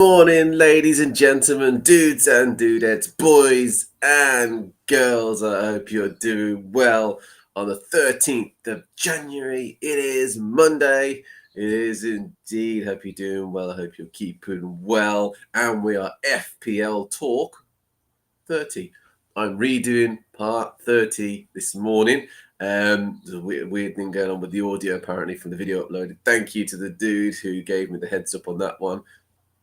Morning, ladies and gentlemen, dudes and dudettes, boys and girls. I hope you're doing well on the 13th of January. It is Monday. It is indeed. Hope you're doing well. I hope you're keeping well. And we are FPL Talk 30. I'm redoing part 30 this morning. There's a weird thing going on with the audio apparently from the video uploaded. Thank you to the dude who gave me the heads up on that one.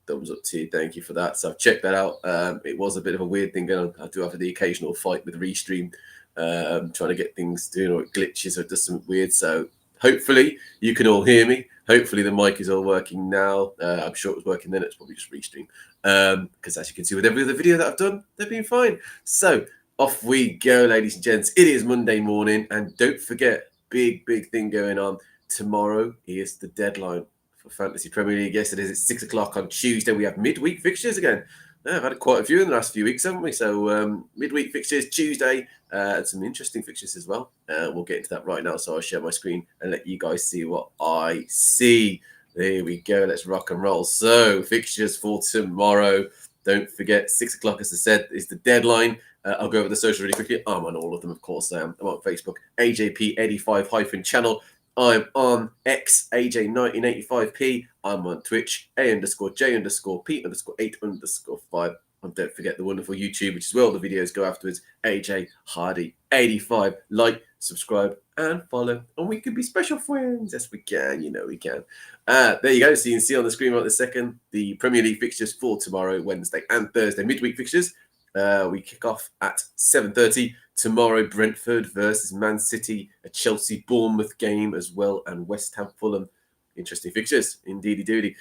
Thumbs up to you. Thank you for that. So I've checked that out. It was a bit of a weird thing going on. I do have the occasional fight with Restream, trying to get things doing or it glitches or it does something weird. So hopefully you can all hear me. Hopefully the mic is all working now. I'm sure it was working then. It's probably just Restream. Because as you can see with every other video that I've done, they've been fine. So off we go, ladies and gents. It is Monday morning. And don't forget, big thing going on. Tomorrow is the deadline for Fantasy Premier League. Yes, it is at 6 o'clock on Tuesday. We have midweek fixtures again. I've had quite a few in the last few weeks, haven't we? So midweek fixtures Tuesday, and some interesting fixtures as well. We'll get into that right now. So I'll share my screen and let you guys see what I see. There we go. Let's rock and roll. So fixtures for tomorrow. Don't forget, 6 o'clock, as I said, is the deadline. I'll go over the social really quickly. I'm on all of them, of course. I'm on Facebook, AJP85-channel. I'm on X, AJ1985P. I'm on Twitch, A_J_P_8_8_5. And don't forget the wonderful YouTube, which is where all the videos go afterwards. AJ Hardy85. Like, subscribe, and follow. And we can be special friends. Yes, we can. You know we can. There you go. So you can see on the screen right this second the Premier League fixtures for tomorrow, Wednesday, and Thursday. Midweek fixtures. We kick off at 7:30 tomorrow. Brentford versus Man City, a Chelsea Bournemouth game as well, and West Ham Fulham. Interesting fixtures, indeedy doody.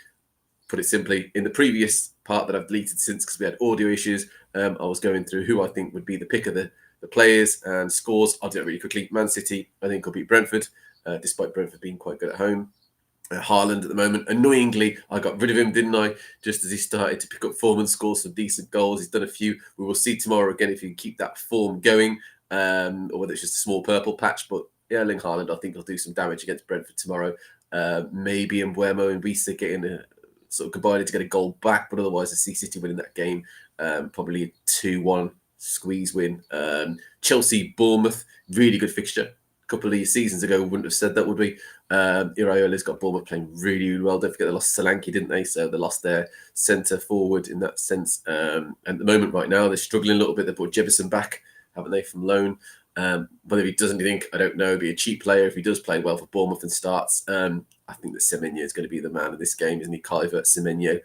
Put it simply, in the previous part that I've deleted since because we had audio issues, I was going through who I think would be the pick of the players and scores. I'll do it really quickly. Man City, I think, will beat Brentford, despite Brentford being quite good at home. Haaland at the moment. Annoyingly, I got rid of him, didn't I? Just as he started to pick up form and score some decent goals. He's done a few. We will see tomorrow again if he can keep that form going, or whether it's just a small purple patch. But Erling Haaland, I think, will do some damage against Brentford tomorrow. Maybe Mbuemo and Wisa getting sort of combining to get a goal back, but otherwise I see City winning that game. Probably a 2-1 squeeze win. Chelsea, Bournemouth, really good fixture. A couple of seasons ago, we wouldn't have said that, would we? Iraola's got Bournemouth playing really well. Don't forget they lost Solanke, didn't they? So they lost their centre forward in that sense. And at the moment, right now, they're struggling a little bit. They brought Jefferson back, haven't they, from loan? Whether he does anything, I don't know. Be a cheap player if he does play well for Bournemouth and starts. I think that Semenyo is going to be the man of this game, isn't he? Clivert Semenyo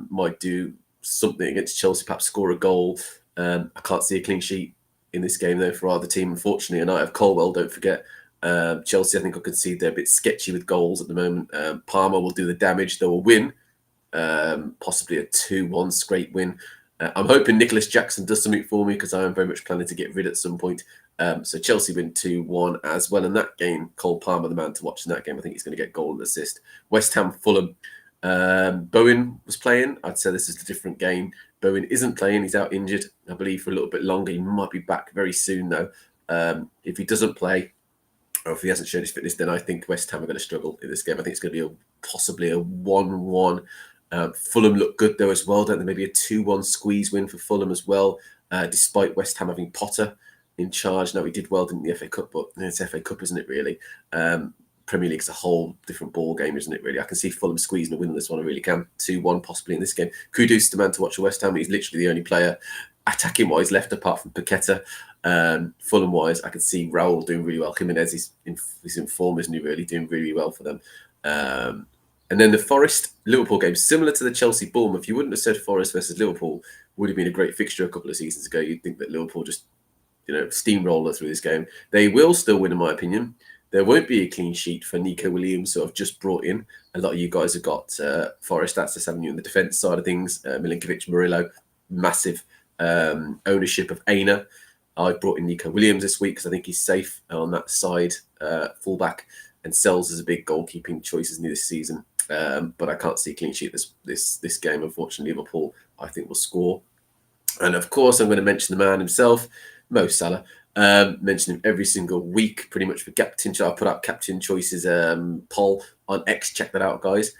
might do something against Chelsea, perhaps score a goal. I can't see a clean sheet in this game, though, for either team, unfortunately. And I have Colwell, don't forget. Chelsea, I think I can see they're a bit sketchy with goals at the moment. Palmer will do the damage. They will win. Possibly a 2-1 straight win. I'm hoping Nicholas Jackson does something for me because I am very much planning to get rid at some point. So Chelsea win 2-1 as well in that game. Cole Palmer, the man to watch in that game. I think he's going to get goal and assist. West Ham, Fulham. Bowen was playing. I'd say this is a different game. Bowen isn't playing. He's out injured, I believe, for a little bit longer. He might be back very soon, though. If he doesn't play, or if he hasn't shown his fitness, then I think West Ham are going to struggle in this game. I think it's going to be possibly a 1-1. Fulham look good, though, as well, don't they? Maybe a 2-1 squeeze win for Fulham as well, despite West Ham having Potter in charge. Now, he did well, didn't the FA Cup, but it's FA Cup, isn't it, really? Premier League's a whole different ball game, isn't it, really? I can see Fulham squeezing a win on this one. I really can. 2-1 possibly in this game. Kudus, the man to watch for West Ham. He's literally the only player attacking-wise left apart from Paqueta. Fulham-wise, I can see Raul doing really well. Jimenez is in form, isn't he, really? Doing really well for them. And then the Forest-Liverpool game, similar to the Chelsea-Bournemouth. You wouldn't have said Forest versus Liverpool would have been a great fixture a couple of seasons ago. You'd think that Liverpool just, steamroller through this game. They will still win, in my opinion. There won't be a clean sheet for Nico Williams, who I've just brought in. A lot of you guys have got Forest. That's just having you on the defence side of things. Milinkovic, Murillo, massive ownership of Aina. I've brought in Nico Williams this week because I think he's safe on that side, fullback, and Sells as a big goalkeeping choice isn't he, this season. But I can't see a clean sheet this game. Unfortunately, Liverpool, I think, will score. And of course, I'm going to mention the man himself, Mo Salah. Mention him every single week, pretty much for captain. I put out captain choices poll on X. Check that out, guys.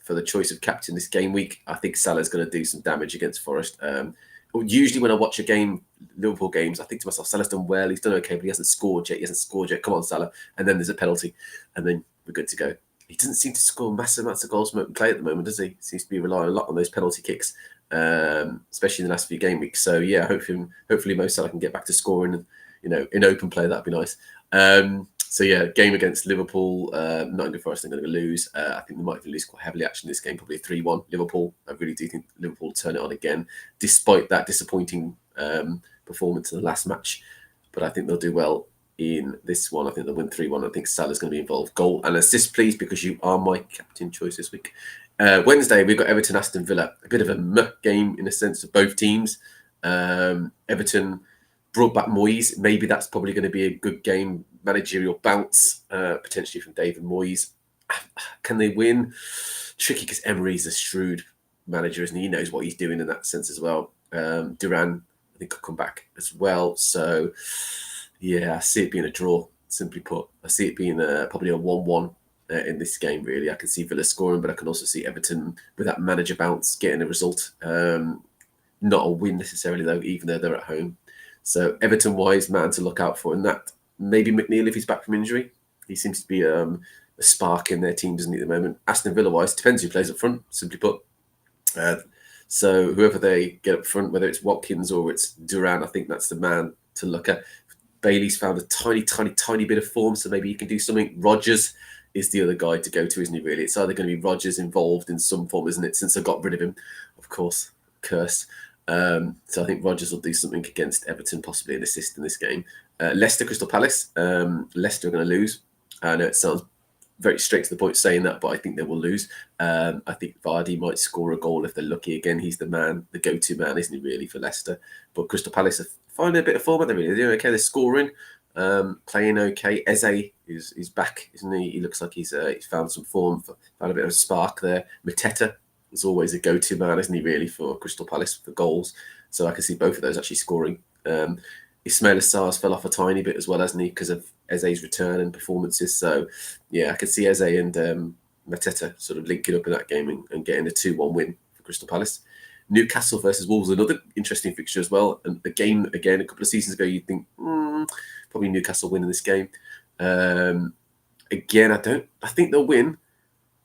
for the choice of captain this game week. I think Salah's going to do some damage against Forest. Usually when I watch a game, Liverpool games, I think to myself, Salah's done well. He's done okay, but he hasn't scored yet. Come on, Salah. And then there's a penalty, and then we're good to go. He doesn't seem to score massive amounts of goals from open play at the moment, does he? Seems to be relying a lot on those penalty kicks, especially in the last few game weeks. So yeah, hopefully Mo Salah can get back to scoring, in open play. That'd be nice. So yeah, game against Liverpool, Nottingham Forest are going to lose. I think they might even lose quite heavily actually in this game, probably 3-1 Liverpool. I really do think Liverpool will turn it on again, despite that disappointing performance in the last match. But I think they'll do well in this one. I think they'll win 3-1. I think Salah's going to be involved. Goal and assist, please, because you are my captain choice this week. Wednesday, we've got Everton, Aston Villa. A bit of a game in a sense for both teams. Everton brought back Moyes. Maybe that's probably going to be a good game. Managerial bounce, potentially from David Moyes. Can they win? Tricky because Emery's a shrewd manager, isn't he? He knows what he's doing in that sense as well. Duran, I think, could come back as well. So, yeah, I see it being a draw, simply put. I see it being probably a 1-1 in this game, really. I can see Villa scoring, but I can also see Everton with that manager bounce getting a result. Not a win necessarily, though, even though they're at home. So Everton-wise, man to look out for in that. Maybe McNeil if he's back from injury. He seems to be a spark in their team, doesn't he, at the moment? Aston Villa-wise, depends who plays up front, simply put. So whoever they get up front, whether it's Watkins or it's Duran, I think that's the man to look at. Bailey's found a tiny bit of form, so maybe you can do something. Rodgers is the other guy to go to, isn't he, really? It's either going to be Rodgers involved in some form, isn't it, since I got rid of him, of course, curse. So I think Rodgers will do something against Everton, possibly an assist in this game. Leicester, Crystal Palace. Leicester are going to lose. I know it sounds very straight to the point saying that, but I think they will lose. I think Vardy might score a goal if they're lucky. Again, he's the man, the go-to man, isn't he, really, for Leicester? But Crystal Palace are finding a bit of form, aren't they, really? They're doing okay. They're scoring, playing okay. Eze is back, isn't he? He looks like he's found some form, found a bit of a spark there. Mateta is always a go-to man, isn't he, really, for Crystal Palace for goals. So I can see both of those actually scoring. Ismail Assar's fell off a tiny bit as well, hasn't he, because of Eze's return and performances. So, yeah, I can see Eze and Mateta sort of linking up in that game and getting a 2-1 win for Crystal Palace. Newcastle versus Wolves, another interesting fixture as well. And a game, again, a couple of seasons ago, you'd think, probably Newcastle winning this game. Again, I think they'll win.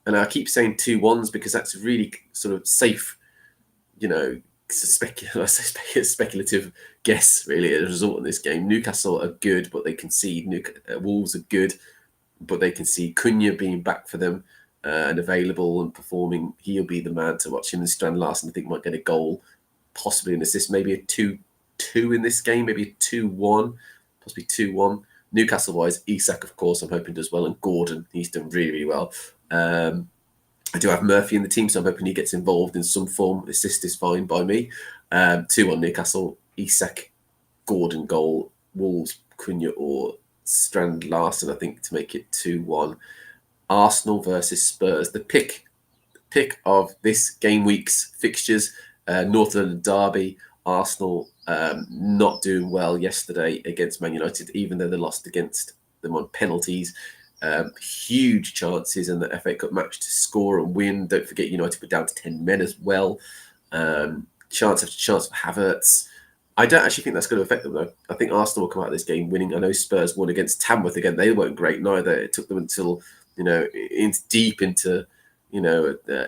And I keep saying 2-1s because that's really sort of safe, it's a speculative guess, really, as a result of this game. Newcastle are good, but they concede. Wolves are good, but they concede. Cunha being back for them and available and performing, he'll be the man to watch. Him and Strand Larsen, I think, might get a goal, possibly an assist, maybe a 2-2 in this game, maybe a 2-1, possibly 2-1. Newcastle-wise, Isak, of course, I'm hoping does well, and Gordon, he's done really, really well. I do have Murphy in the team, so I'm hoping he gets involved in some form. Assist is fine by me. 2-1 Newcastle, Isak, Gordon goal, Wolves, Cunha or Strand Larsen, I think, to make it 2-1. Arsenal versus Spurs. The pick of this game week's fixtures, North London derby. Arsenal not doing well yesterday against Man United, even though they lost against them on penalties. Huge chances in the FA Cup match to score and win. Don't forget United were down to 10 men as well. Chance after chance for Havertz. I don't actually think that's going to affect them, though. I think Arsenal will come out of this game winning. I know Spurs won against Tamworth again. They weren't great neither. It took them until, deep into,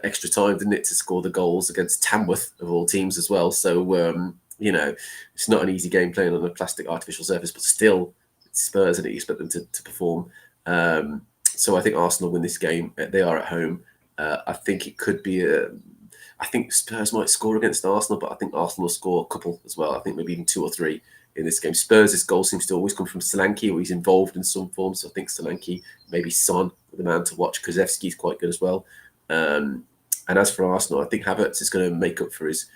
extra time, didn't it, to score the goals against Tamworth, of all teams, as well. So, it's not an easy game playing on a plastic artificial surface, but still, it's Spurs, and you expect them to perform. So I think Arsenal win this game. They are at home. I think it could be I think Spurs might score against Arsenal, but I think Arsenal will score a couple as well. I think maybe even 2 or 3 in this game. Spurs' goal seems to always come from Solanke, or he's involved in some form. So I think Solanke, maybe Son, the man to watch. Kulusevski's quite good as well. And as for Arsenal, I think Havertz is going to make up for his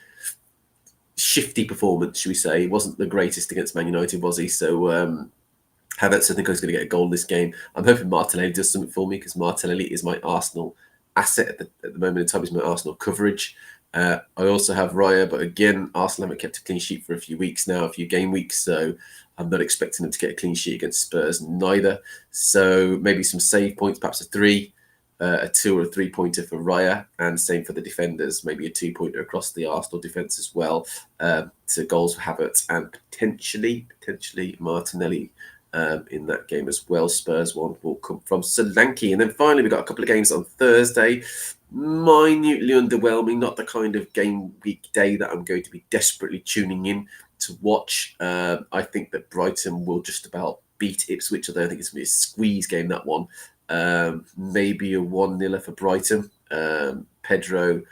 shifty performance, should we say. He wasn't the greatest against Man United, was he? So Havertz, I think, is going to get a goal this game. I'm hoping Martinelli does something for me, because Martinelli is my Arsenal asset at the moment in time. Is my Arsenal coverage. I also have Raya, but again, Arsenal haven't kept a clean sheet for a few weeks now, a few game weeks, so I'm not expecting them to get a clean sheet against Spurs neither. So maybe some save points, perhaps a 3. a 2 or a 3-pointer for Raya, and same for the defenders, maybe a 2-pointer across the Arsenal defence as well, to goals for Havertz and potentially Martinelli in that game as well. Spurs one will come from Solanke. And then finally, we've got a couple of games on Thursday. Minutely underwhelming, not the kind of game week day that I'm going to be desperately tuning in to watch. I think that Brighton will just about beat Ipswich, although I think it's going to be a squeeze game, that one. Maybe a 1-0 for Brighton. Pedro,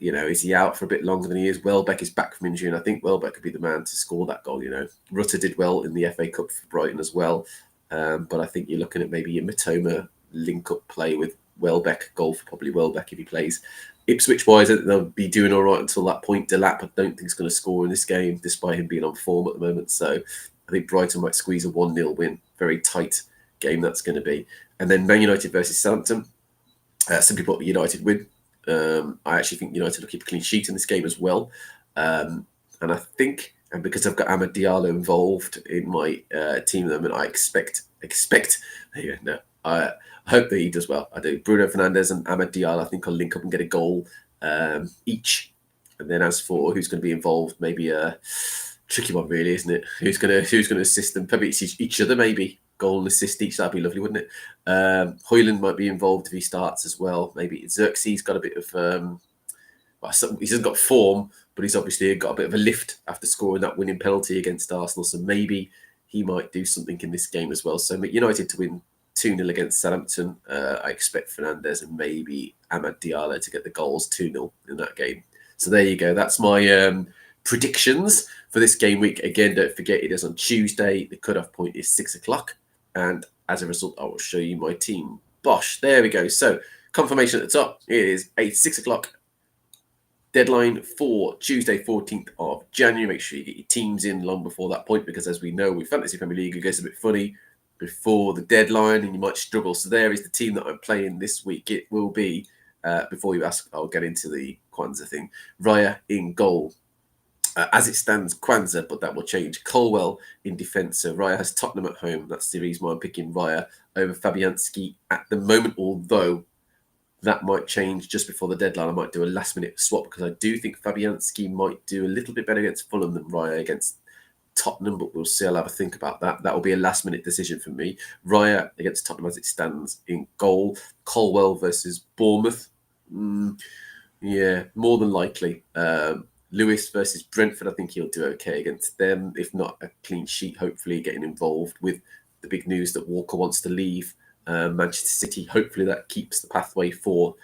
is he out for a bit longer than he is? Welbeck is back from injury, and I think Welbeck could be the man to score that goal. Rutter did well in the FA Cup for Brighton as well. But I think you're looking at maybe a Matoma link-up play with Welbeck, goal for probably Welbeck if he plays. Ipswich-wise, they'll be doing all right until that point. Delap, I don't think he's going to score in this game, despite him being on form at the moment. So I think Brighton might squeeze a 1-0 win. Very tight game that's going to be. And then Man United versus Southampton. Some people United win. I actually think United will keep a clean sheet in this game as well. And I think, and because I've got Amad Diallo involved in my team at the moment, I expect. I hope that he does well. I do. Bruno Fernandes and Amad Diallo, I think, will link up and get a goal each. And then as for who's going to be involved, maybe a tricky one, really, isn't it? Who's going to assist them? Probably each other, maybe. Goal and assist each. That'd be lovely, wouldn't it? Højlund might be involved if he starts as well. Maybe Xerxes got a bit of. He hasn't got form, but he's obviously got a bit of a lift after scoring that winning penalty against Arsenal. So maybe he might do something in this game as well. So United to win 2-0 against Southampton. I expect Fernandes and maybe Amad Diallo to get the goals 2-0 in that game. So there you go. That's my predictions for this game week. Again, don't forget it is on Tuesday. The cutoff point is 6 o'clock. And as a result, I will show you my team. Bosh, there we go. So confirmation at the top. It is a 6 o'clock deadline for Tuesday, 14th of January. Make sure you get your teams in long before that point, because as we know, with Fantasy Premier League, it gets a bit funny before the deadline and you might struggle. So there is the team that I'm playing this week. It will be, before you ask, I'll get into the Kwanzaa thing. Raya in goal. As it stands, Kwanzaa, but that will change. Colwell in defence. So Raya has Tottenham at home. That's the reason why I'm picking Raya over Fabianski at the moment, although that might change just before the deadline. I might do a last-minute swap because I do think Fabianski might do a little bit better against Fulham than Raya against Tottenham, but we'll see. I'll have a think about that. That will be a last-minute decision for me. Raya against Tottenham as it stands in goal. Colwell versus Bournemouth. Yeah, more than likely. Lewis versus Brentford, I think he'll do okay against them. If not, a clean sheet, hopefully getting involved with the big news that Walker wants to leave Manchester City. Hopefully that keeps the pathway for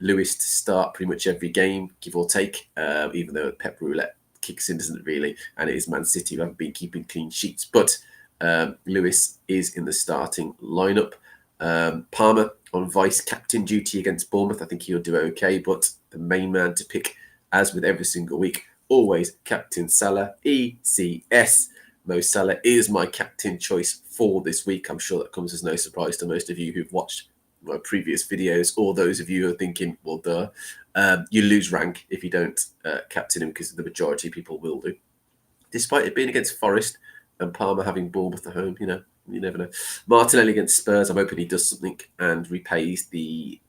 Lewis to start pretty much every game, give or take, even though Pep Roulette kicks in, doesn't it really? And it is Man City who haven't been keeping clean sheets. But Lewis is in the starting lineup. Palmer on vice-captain duty against Bournemouth. I think he'll do okay, but the main man to pick, as with every single week, always Captain Salah, ECS. Mo Salah is my captain choice for this week. I'm sure that comes as no surprise to most of you who've watched my previous videos, or those of you who are thinking, well, duh, you lose rank if you don't captain him, because the majority of people will do. Despite it being against Forest and Palmer having Bournemouth at home, you never know. Martinelli against Spurs, I'm hoping he does something and repays the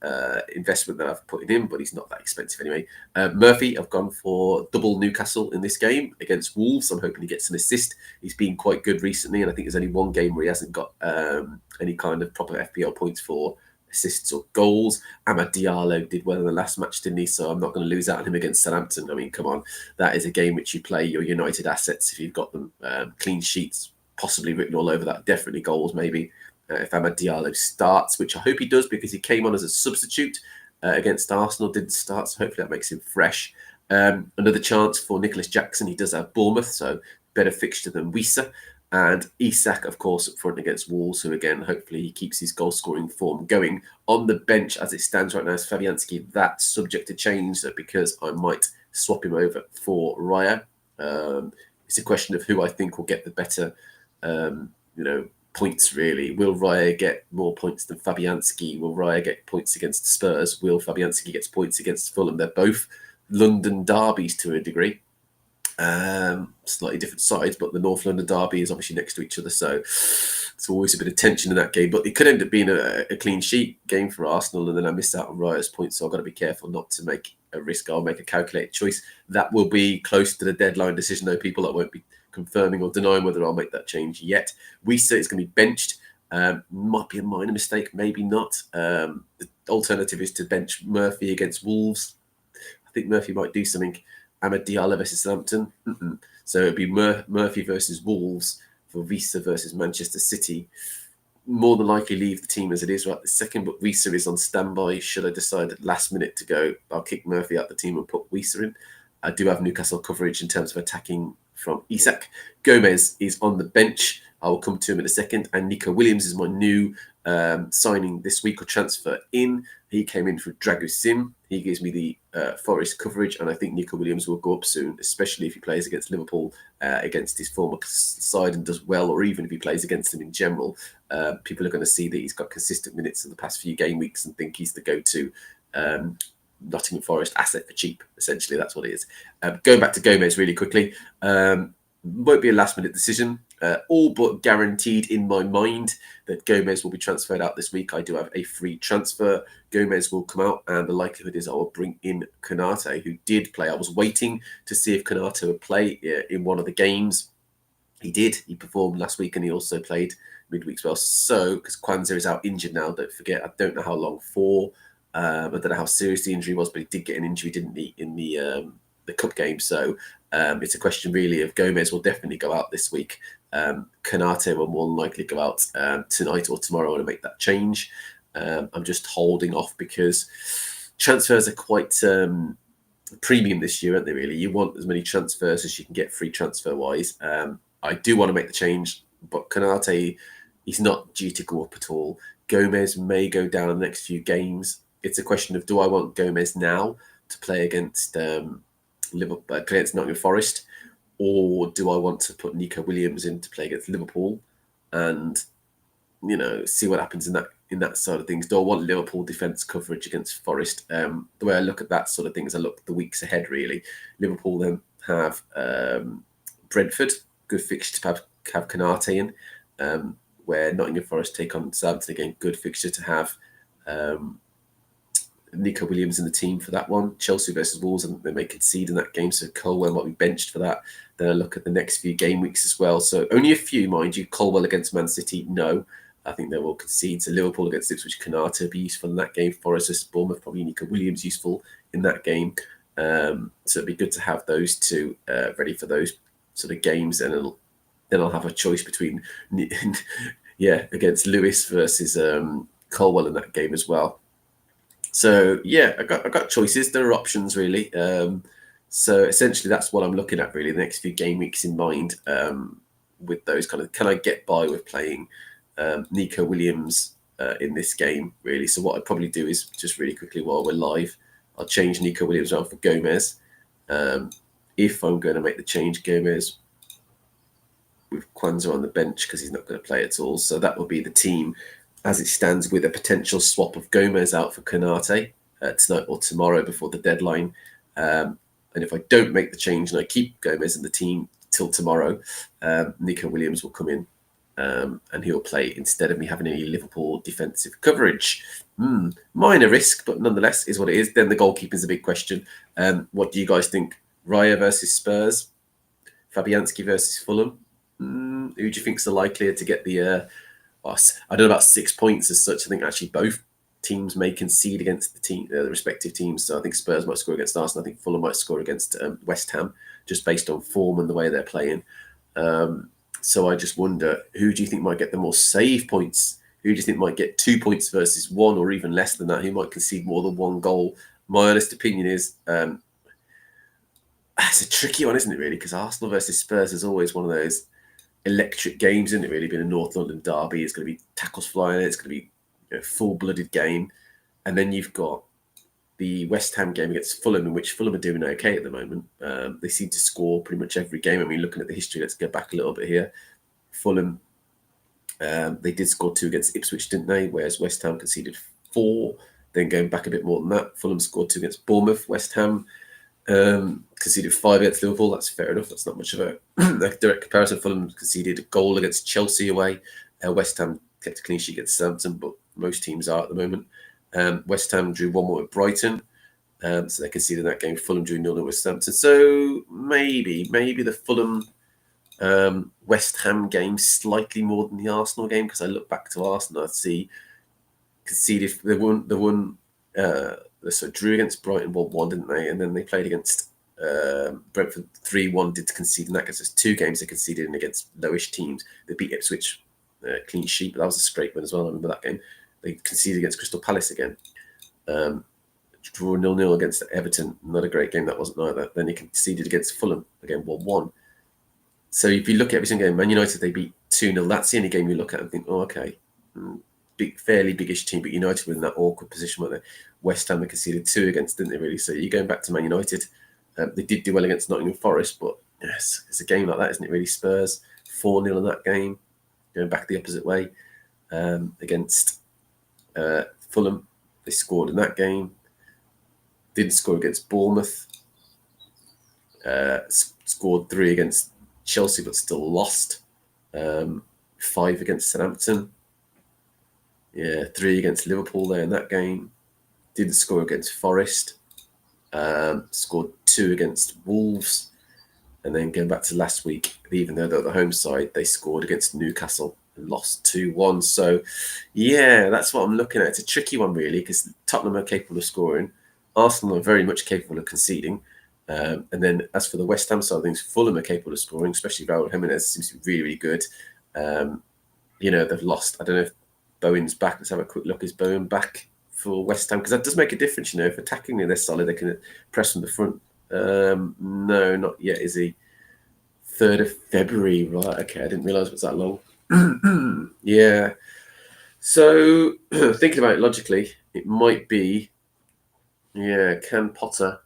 investment that I've put in him, but he's not that expensive anyway. Murphy, I've gone for double Newcastle in this game against Wolves. I'm hoping he gets an assist. He's been quite good recently, and I think there's only one game where he hasn't got any kind of proper FPL points for assists or goals. Amad Diallo did well in the last match, didn't he? So I'm not going to lose out on him against Southampton. I mean, come on. That is a game which you play your United assets if you've got them. Clean sheets possibly written all over that. Definitely goals, maybe. If Amad Diallo starts, which I hope he does, because he came on as a substitute against Arsenal, didn't start, so hopefully that makes him fresh. Another chance for Nicholas Jackson. He does have Bournemouth, so better fixture than Wissa. And Isak, of course, up front against Wolves, who, again, hopefully he keeps his goal-scoring form going. On the bench, as it stands right now, is Fabianski. That's subject to change, because I might swap him over for Raya. It's a question of who I think will get the better, points, really. Will Raya get more points than Fabianski? Will Raya get points against Spurs? Will Fabianski get points against Fulham? They're both London derbies to a degree. Slightly different sides, but the North London derby is obviously next to each other, so it's always a bit of tension in that game. But it could end up being a clean sheet game for Arsenal, and then I missed out on Raya's points, so I've got to be careful not to make a risk. I'll make a calculated choice. That will be close to the deadline decision, though, people. I won't be confirming or denying whether I'll make that change yet. Wiese is going to be benched. Might be a minor mistake, maybe not. The alternative is to bench Murphy against Wolves. I think Murphy might do something. Ahmed Diallo versus Southampton. So it'd be Murphy versus Wolves for Wiese versus Manchester City. More than likely leave the team as it is right this second, but Wiese is on standby. Should I decide at last minute to go, I'll kick Murphy out the team and put Wiese in. I do have Newcastle coverage in terms of attacking from Isak. Gomez is on the bench. I will come to him in a second. And Nico Williams is my new signing this week or transfer in. He came in for Dragusin. He gives me the Forest coverage, and I think Nico Williams will go up soon, especially if he plays against Liverpool, against his former side and does well, or even if he plays against them in general. People are going to see that he's got consistent minutes in the past few game weeks and think he's the go-to Nottingham Forest asset for cheap. Essentially, that's what it is. Going back to Gomez really quickly, won't be a last-minute decision. All but guaranteed in my mind that Gomez will be transferred out this week. I do have a free transfer. Gomez will come out, and the likelihood is I will bring in Konate, who did play. I was waiting to see if Konate would play in one of the games. He did. He performed last week, and he also played midweek as well. So, because Kwanzaa is out injured now, don't forget, I don't know how long for. I don't know how serious the injury was, but he did get an injury, didn't he, in the cup game. So it's a question really of Gomez will definitely go out this week. Konate will more than likely go out tonight or tomorrow to make that change. I'm just holding off because transfers are quite premium this year, aren't they, really? You want as many transfers as you can get free transfer-wise. I do want to make the change, but Konate, he's not due to go up at all. Gomez may go down in the next few games. It's a question of, do I want Gomez now to play against Liverpool, against Nottingham Forest, or do I want to put Nico Williams in to play against Liverpool and, you know, see what happens in that side of things? Do I want Liverpool defence coverage against Forest? The way I look at that sort of thing is I look the weeks ahead, really. Liverpool then have Brentford, good fixture to have Konate in, where Nottingham Forest take on Southampton again, good fixture to have Nico Williams in the team for that one. Chelsea versus Wolves, and they may concede in that game, so Colwell might be benched for that. Then I look at the next few game weeks as well. So only a few, mind you. Colwell against Man City, no. I think they will concede. So Liverpool against Ipswich, Konate will be useful in that game. Forest versus Bournemouth, probably Nico Williams useful in that game. So it'd be good to have those two ready for those sort of games, and then I'll have a choice between, against Lewis versus Colwell in that game as well. So yeah, I got choices. There are options really. So essentially, that's what I'm looking at really. The next few game weeks in mind, with those kind of, can I get by with playing Nico Williams in this game really? So what I'd probably do is just really quickly while we're live, I'll change Nico Williams around for Gomez. If I'm going to make the change, Gomez with Kwanzaa on the bench because he's not going to play at all. So that will be the team as it stands, with a potential swap of Gomez out for Konate tonight or tomorrow before the deadline. And if I don't make the change and I keep Gomez in the team till tomorrow, Nico Williams will come in and he'll play instead of me having any Liverpool defensive coverage. Minor risk, but nonetheless is what it is. Then the goalkeeper is a big question. What do you guys think? Raya versus Spurs? Fabianski versus Fulham? Who do you think's the likelier to get the... I don't know about 6 points as such. I think actually both teams may concede against the respective teams. So I think Spurs might score against Arsenal. I think Fulham might score against West Ham, just based on form and the way they're playing. So I just wonder, who do you think might get the more save points? Who do you think might get 2 points versus one, or even less than that? Who might concede more than one goal? My honest opinion is it's a tricky one, isn't it, really? Because Arsenal versus Spurs is always one of those electric games, isn't it, really? Being a North London derby, it's going to be tackles flying, it's going to be a full-blooded game. And then you've got the West Ham game against Fulham, in which Fulham are doing okay at the moment. They seem to score pretty much every game. I mean, looking at the history, let's go back a little bit here. Fulham, they did score 2 against Ipswich, didn't they? Whereas West Ham conceded 4. Then going back a bit more than that, Fulham scored 2 against Bournemouth. West Ham Conceded 5 against Liverpool. That's fair enough. That's not much of a direct comparison. Fulham conceded a goal against Chelsea away. West Ham kept a clean sheet against Southampton, but most teams are at the moment. West Ham drew 1-1 with Brighton. So they conceded that game. Fulham drew 0-0 with Southampton. So maybe the Fulham West Ham game slightly more than the Arsenal game, because I look back to Arsenal, I see conceded they won so drew against Brighton 1-1, didn't they? And then they played against Brentford 3-1, did concede in that because there's 2 games they conceded in against lowish teams. They beat Ipswich clean sheet, but that was a scrape win as well. I remember that game. They conceded against Crystal Palace again. Draw 0-0 against Everton, not a great game that wasn't either. Then he conceded against Fulham again 1-1. So if you look at every single game, Man United, they beat 2-0. That's the only game you look at and think, oh, okay, fairly biggish team, but United were in that awkward position where they West Ham they conceded 2 against, didn't they, really? So you're going back to Man United. They did do well against Nottingham Forest, but yes, it's a game like that, isn't it, really? Spurs, 4-0 in that game, going back the opposite way. Against Fulham, they scored in that game. Didn't score against Bournemouth. Scored 3 against Chelsea, but still lost. 5 against Southampton. 3 against Liverpool there in that game. Didn't score against Forest. Scored 2 against Wolves. And then going back to last week, even though they're the home side, they scored against Newcastle and lost 2-1. So, yeah, that's what I'm looking at. It's a tricky one, really, because Tottenham are capable of scoring. Arsenal are very much capable of conceding. And then as for the West Ham side of things, Fulham are capable of scoring, especially Raul Jimenez seems to be really, really good. They've lost. I don't know if Bowen's back. Let's have a quick look. Is Bowen back for West Ham? Because that does make a difference, if attacking they're solid, they can press from the front. No, not yet, is he? 3rd of February, right? Okay, I didn't realise it was that long. Yeah. So, thinking about it logically, it might be, can Potter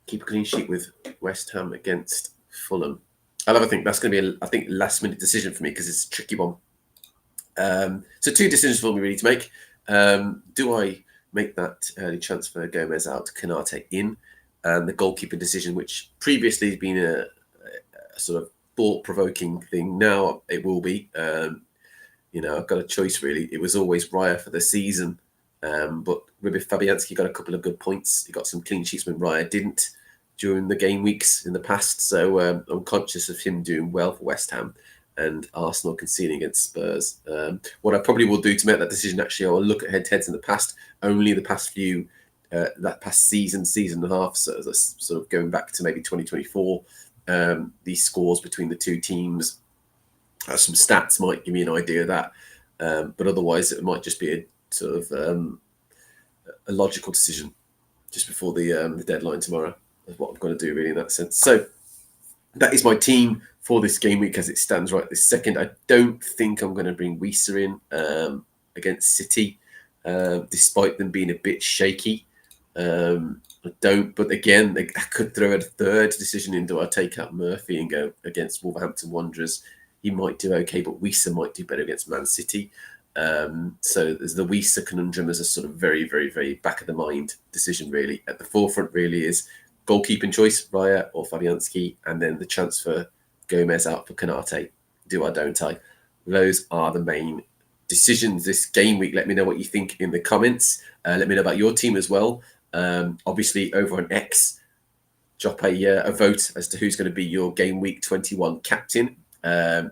keep a clean sheet with West Ham against Fulham? I'll have a think. That's going to be, last-minute decision for me because it's a tricky one. So 2 decisions for me really to make. Do I make that early transfer Gomez out, Konate in, and the goalkeeping decision, which previously has been a sort of thought-provoking thing. Now it will be. I've got a choice really. It was always Raya for the season, but Ryby Fabianski got a couple of good points. He got some clean sheets when Raya didn't during the game weeks in the past. So I'm conscious of him doing well for West Ham. And Arsenal conceding against Spurs. What I probably will do to make that decision, actually, I will look at head-to-heads in the past, only the past few, that past season and a half, so that's sort of going back to maybe 2024, these scores between the 2 teams. Some stats might give me an idea of that, but otherwise it might just be a sort of a logical decision just before the deadline tomorrow. That's what I'm going to do, really, in that sense. So that is my team for this game week as it stands right this second. I don't think I'm going to bring Wieser in against City, despite them being a bit shaky. I don't, but again, I could throw a third decision in. Do I take out Murphy and go against Wolverhampton Wanderers? He might do okay, but Wieser might do better against Man City. So there's the Wieser conundrum as a sort of very, very, very back of the mind decision, really. At the forefront, really, is goalkeeping choice, Raya or Fabianski, and then the transfer Gomez out for Konate. Do I, don't I? Those are the main decisions this game week. Let me know what you think in the comments. Let me know about your team as well. Obviously, over on X, drop a vote as to who's going to be your game week 21 captain.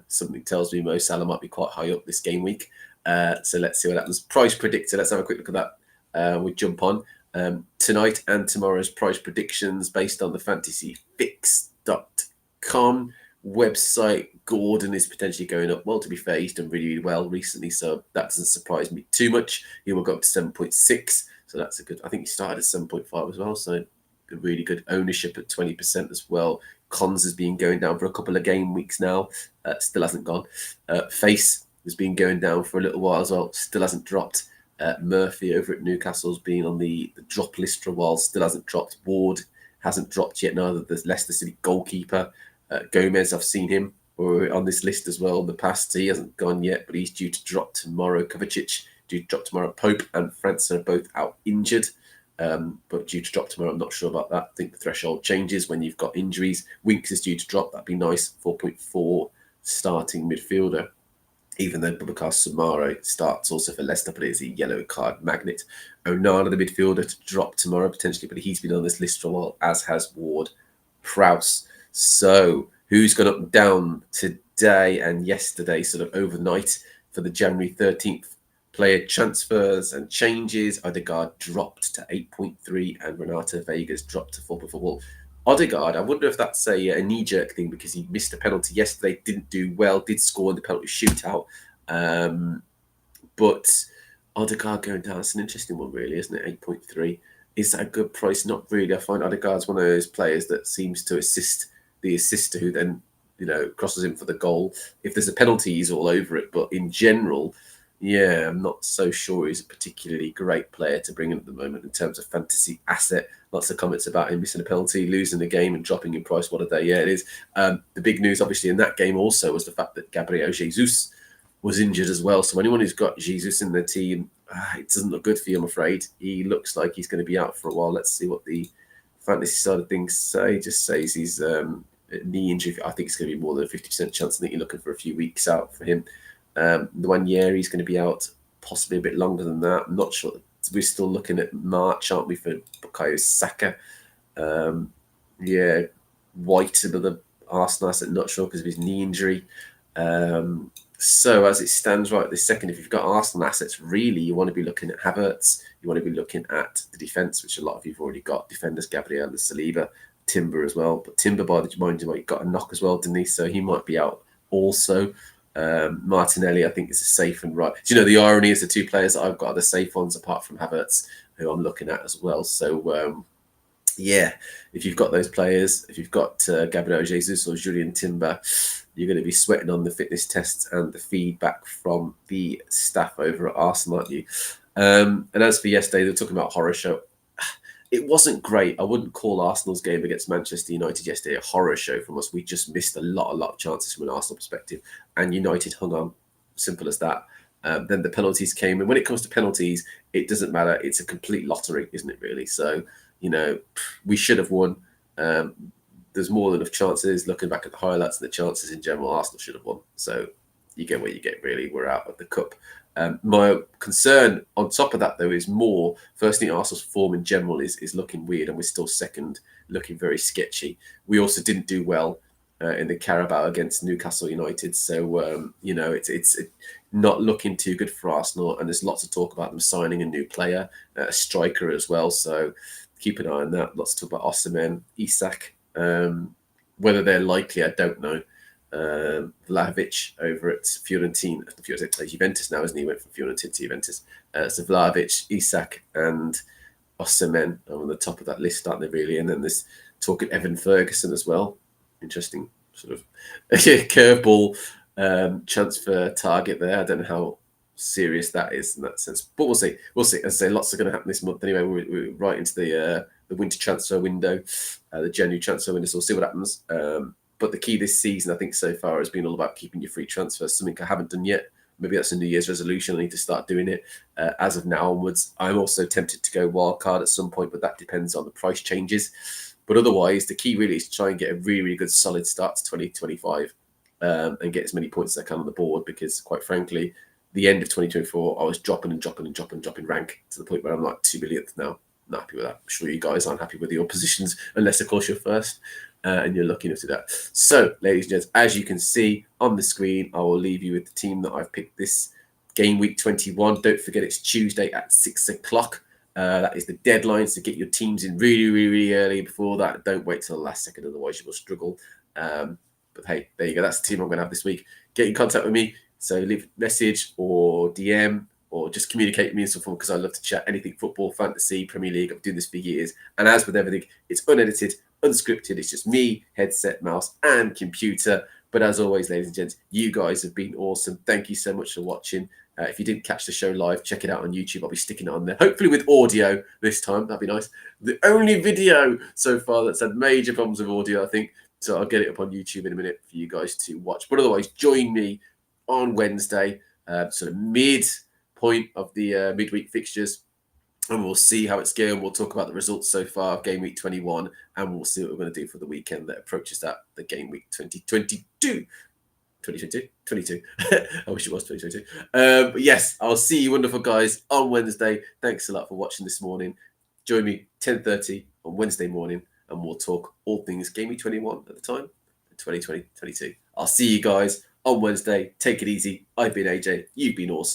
Something tells me Mo Salah might be quite high up this game week. So let's see what happens. Price predictor. Let's have a quick look at that. We'll jump on. Tonight and tomorrow's price predictions based on the fantasyfix.com website. Gordon is potentially going up. Well, to be fair, he's done really, really well recently, so that doesn't surprise me too much. He will go up to 7.6, so that's a good. I think he started at 7.5 as well, so really good ownership at 20% as well. Cons has been going down for a couple of game weeks now, still hasn't gone. Face has been going down for a little while as well, still hasn't dropped. Murphy over at Newcastle's been on the drop list for a while, still hasn't dropped. Ward hasn't dropped yet, neither the Leicester City goalkeeper. Gomez, I've seen him on this list as well in the past. He hasn't gone yet, but he's due to drop tomorrow. Kovacic due to drop tomorrow. Pope and Francis are both out injured. but due to drop tomorrow. I'm not sure about that. I think the threshold changes when you've got injuries. Winks is due to drop. That'd be nice. 4.4 starting midfielder. Even though Boubacar Soumaré starts also for Leicester, but it is a yellow card magnet. Onana, the midfielder, to drop tomorrow potentially, but he's been on this list for a while, as has Ward-Prowse. So who's gone up and down today and yesterday, sort of overnight, for the January 13th player transfers and changes? Odegaard dropped to 8.3 and Renato Vega's dropped to 4.4. Well, Odegaard, I wonder if that's a knee-jerk thing because he missed a penalty yesterday, didn't do well, did score in the penalty shootout. But Odegaard going down, it's an interesting one, really, isn't it? 8.3. Is that a good price? Not really. I find Odegaard's one of those players that seems to assist the assister who then, crosses in for the goal. If there's a penalty, he's all over it. But in general, yeah, I'm not so sure he's a particularly great player to bring in at the moment in terms of fantasy asset. Lots of comments about him missing a penalty, losing the game and dropping in price. What a day. Yeah, it is. The big news, obviously, in that game also was the fact that Gabriel Jesus was injured as well. So anyone who's got Jesus in their team, it doesn't look good for you, I'm afraid. He looks like he's going to be out for a while. Let's see what the fantasy side of things say. It just says he's knee injury. I think it's going to be more than a 50% chance. I think you're looking for a few weeks out for him. The 1 year he's going to be out possibly a bit longer than that. I'm not sure. We're still looking at March, aren't we, for Bukayo Saka? White, another Arsenal asset, not sure because of his knee injury. So as it stands right this second, if you've got Arsenal assets, really you want to be looking at Havertz, you want to be looking at the defence, which a lot of you've already got, defenders, Gabriel and Saliba, Timber as well. But Timber, by the mind you, got a knock as well, didn't he? So he might be out also. Martinelli, I think, is a safe and right. Do you know, the irony is the two players that I've got are the safe ones apart from Havertz, who I'm looking at as well. So, if you've got those players, if you've got Gabriel Jesus or Julian Timber, you're going to be sweating on the fitness tests and the feedback from the staff over at Arsenal, aren't you? And as for yesterday, they were talking about horror show. It wasn't great. I wouldn't call Arsenal's game against Manchester United yesterday a horror show from us. We just missed a lot of chances from an Arsenal perspective. And United hung on. Simple as that. Then the penalties came. And when it comes to penalties, it doesn't matter. It's a complete lottery, isn't it, really? So, we should have won. There's more than enough chances. Looking back at the highlights and the chances in general, Arsenal should have won. So you get what you get, really. We're out of the cup. My concern on top of that, though, is more, firstly, Arsenal's form in general is looking weird, and we're still second, looking very sketchy. We also didn't do well in the Carabao against Newcastle United. So, it's not looking too good for Arsenal, and there's lots of talk about them signing a new player, a striker as well. So keep an eye on that. Lots of talk about Osimhen, Isak. Whether they're likely, I don't know. Vlahovic over at Juventus now, isn't he? He went from Fiorentina to Juventus. So Vlahovic, Isak, and Osimhen are on the top of that list, aren't they, really? And then there's talk of Evan Ferguson as well. Interesting sort of curveball transfer target there. I don't know how serious that is in that sense, but we'll see. As I say, lots are going to happen this month anyway. We're right into the winter transfer window, the January transfer window, so we'll see what happens. But the key this season, I think, so far has been all about keeping your free transfers, something I haven't done yet. Maybe that's a New Year's resolution. I need to start doing it as of now onwards. I'm also tempted to go wildcard at some point, but that depends on the price changes. But otherwise, the key really is to try and get a really, really good solid start to 2025 and get as many points as I can on the board, because, quite frankly, the end of 2024, I was dropping rank to the point where I'm like 2 millionth now. Not happy with that. I'm sure you guys aren't happy with your positions, unless, of course, you're first and you're lucky enough to do that. So, ladies and gents, as you can see on the screen, I will leave you with the team that I've picked this game week 21. Don't forget, it's Tuesday at 6 o'clock. That is the deadline, so get your teams in really, really, really early. Before that, don't wait till the last second, otherwise you will struggle. But hey, there you go. That's the team I'm going to have this week. Get in contact with me. So leave a message or DM or just communicate with me in some form, because I love to chat anything football, fantasy, Premier League. I've been doing this for years. And as with everything, it's unedited, unscripted. It's just me, headset, mouse, and computer. But as always, ladies and gents, you guys have been awesome. Thank you so much for watching. If you didn't catch the show live, check it out on YouTube. I'll be sticking it on there, hopefully with audio this time. That'd be nice. The only video so far that's had major problems with audio, I think. So I'll get it up on YouTube in a minute for you guys to watch. But otherwise, join me on Wednesday, sort of midpoint of the midweek fixtures. And we'll see how it's going. We'll talk about the results so far of game week 21, and we'll see what we're going to do for the weekend that approaches that, the game week 2022. 2022? 22. I wish it was 2022. But yes, I'll see you wonderful guys on Wednesday. Thanks a lot for watching this morning. Join me 10:30 on Wednesday morning, and we'll talk all things game week 21 at the time, 2020-22. I'll see you guys on Wednesday. Take it easy. I've been AJ. You've been awesome.